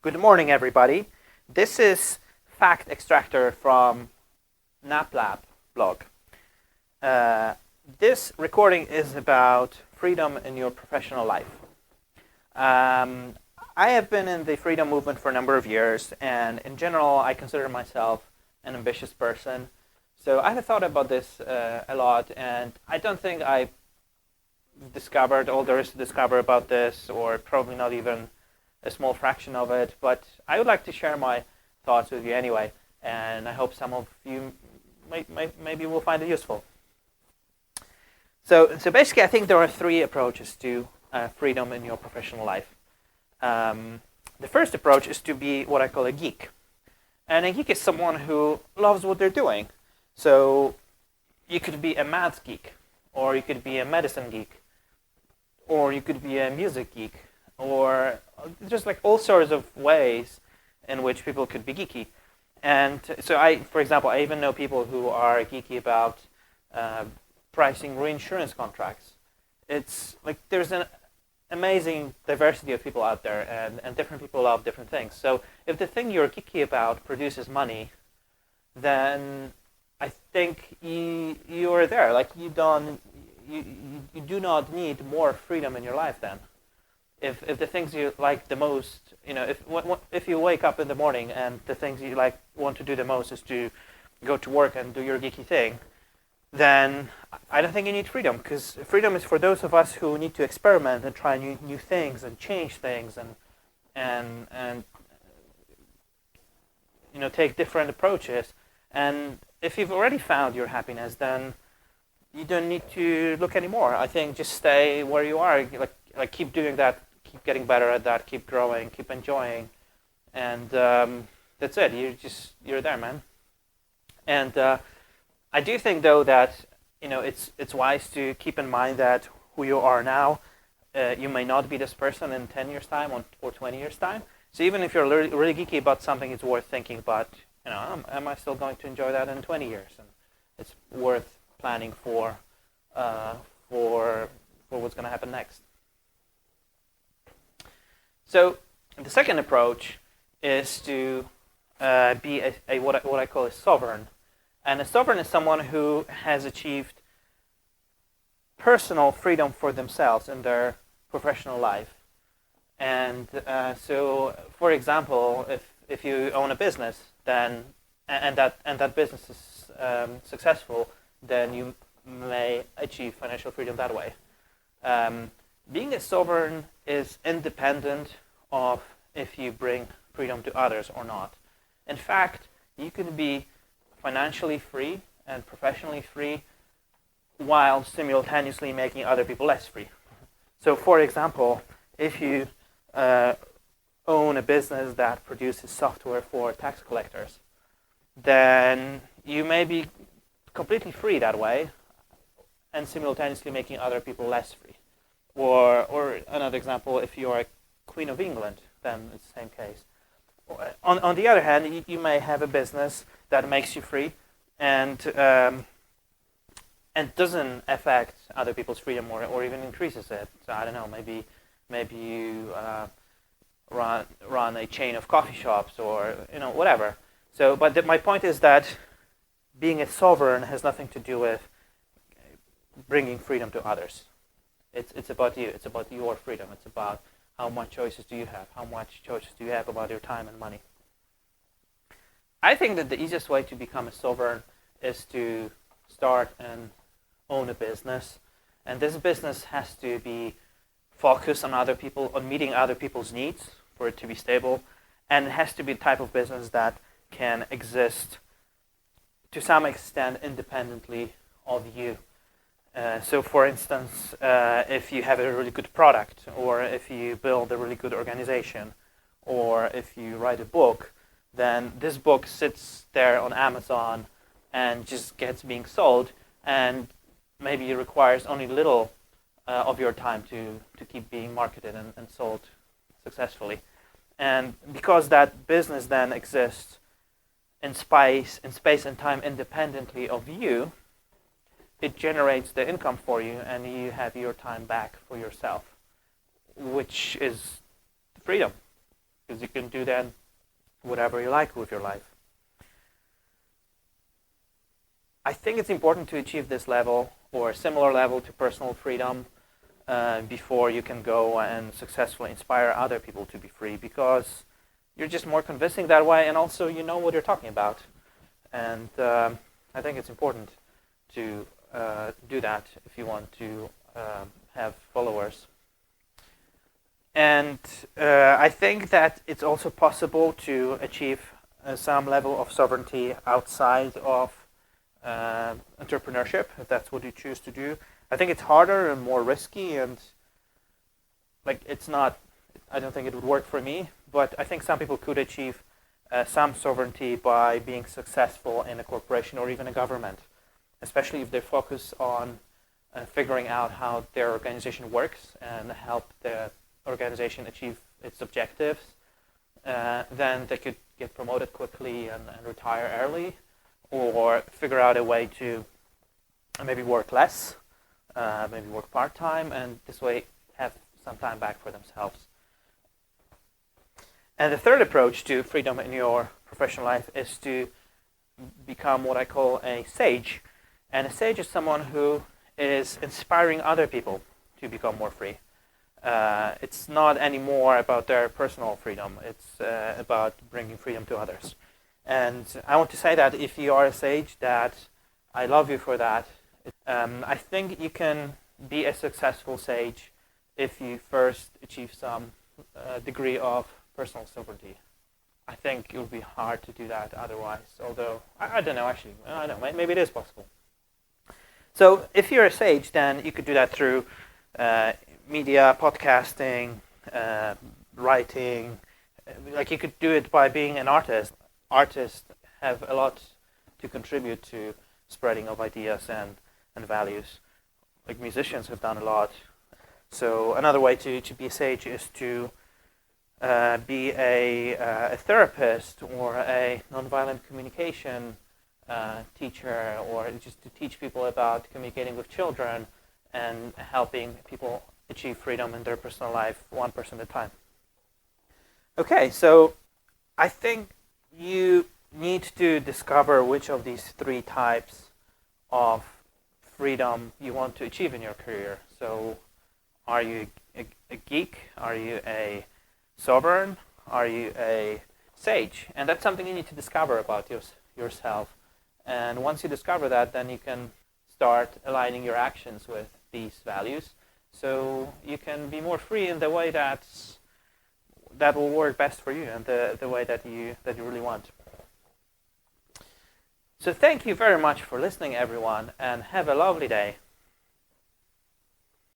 Good morning, everybody. This is Fact Extractor from NapLab blog. This recording is about freedom in your professional life. I have been in the freedom movement for a number of years, and in general, I consider myself an ambitious person. So I have thought about this a lot, and I don't think I discovered all there is to discover about this, or probably not even a small fraction of it, but I would like to share my thoughts with you anyway, and I hope some of you maybe will find it useful. So basically, I think there are three approaches to freedom in your professional life. The first approach is to be what I call a geek. And a geek is someone who loves what they're doing. So you could be a math geek, or you could be a medicine geek, or you could be a music geek, or just like all sorts of ways in which people could be geeky. And so for example, I even know people who are geeky about pricing reinsurance contracts. It's like there's an amazing diversity of people out there, and different people love different things. So if the thing you're geeky about produces money, then I think you are there. Like you do not need more freedom in your life then. If the things you like the most, if you wake up in the morning and the things you want to do the most is to go to work and do your geeky thing, then I don't think you need freedom, because freedom is for those of us who need to experiment and try new things and change things and take different approaches. And if you've already found your happiness, then you don't need to look anymore. I think just stay where you are, like keep doing that. Keep getting better at that, keep growing, keep enjoying, and that's it. You're there, man. And I do think, though, that it's wise to keep in mind that who you are now, you may not be this person in 10 years' time or 20 years' time. So even if you're really geeky about something, it's worth thinking about. Am I still going to enjoy that in 20 years? And it's worth planning for what's going to happen next. So the second approach is to be what I call a sovereign. And a sovereign is someone who has achieved personal freedom for themselves in their professional life. And so, for example, if you own a business, then and that business is successful, then you may achieve financial freedom that way. Being a sovereign is independent of if you bring freedom to others or not. In fact, you can be financially free and professionally free while simultaneously making other people less free. So, for example, if you own a business that produces software for tax collectors, then you may be completely free that way and simultaneously making other people less free. Or another example, if you are a Queen of England, then it's the same case. On the other hand, you may have a business that makes you free and doesn't affect other people's freedom or even increases it. So I don't know, maybe you run a chain of coffee shops or whatever. So, but my point is that being a sovereign has nothing to do with bringing freedom to others. It's about you. It's about your freedom. It's about how much choices do you have? How much choices do you have about your time and money? I think that the easiest way to become a sovereign is to start and own a business. And this business has to be focused on meeting other people's needs for it to be stable. And it has to be the type of business that can exist to some extent independently of you. So, for instance, if you have a really good product, or if you build a really good organization, or if you write a book, then this book sits there on Amazon and just gets being sold, and maybe it requires only little of your time to keep being marketed and sold successfully. And because that business then exists in space and time independently of you, it generates the income for you, and you have your time back for yourself, which is freedom. because you can do then whatever you like with your life. I think it's important to achieve this level or a similar level to personal freedom before you can go and successfully inspire other people to be free, because you're just more convincing that way, and also you know what you're talking about. And I think it's important to do that if you want to have followers. And I think that it's also possible to achieve some level of sovereignty outside of entrepreneurship, if that's what you choose to do. I think it's harder and more risky, and it's not, I don't think it would work for me, but I think some people could achieve some sovereignty by being successful in a corporation or even a government, especially if they focus on figuring out how their organization works and help the organization achieve its objectives. Then they could get promoted quickly and retire early, or figure out a way to maybe work less, maybe work part-time, and this way have some time back for themselves. And the third approach to freedom in your professional life is to become what I call a sage. And a sage is someone who is inspiring other people to become more free. It's not anymore about their personal freedom. It's about bringing freedom to others. And I want to say that if you are a sage, that I love you for that. I think you can be a successful sage if you first achieve some degree of personal sovereignty. I think it would be hard to do that otherwise, although I don't know, actually. I don't know, maybe it is possible. So if you're a sage, then you could do that through media, podcasting, writing. You could do it by being an artist. Artists have a lot to contribute to spreading of ideas and values. Musicians have done a lot. So another way to be a sage is to be a therapist or a nonviolent communication teacher, or just to teach people about communicating with children and helping people achieve freedom in their personal life one person at a time. Okay, so I think you need to discover which of these three types of freedom you want to achieve in your career. So are you a geek? Are you a sovereign? Are you a sage? And that's something you need to discover about yourself. And once you discover that, then you can start aligning your actions with these values, so you can be more free in the way that will work best for you and the way that you really want. So thank you very much for listening, everyone, and have a lovely day.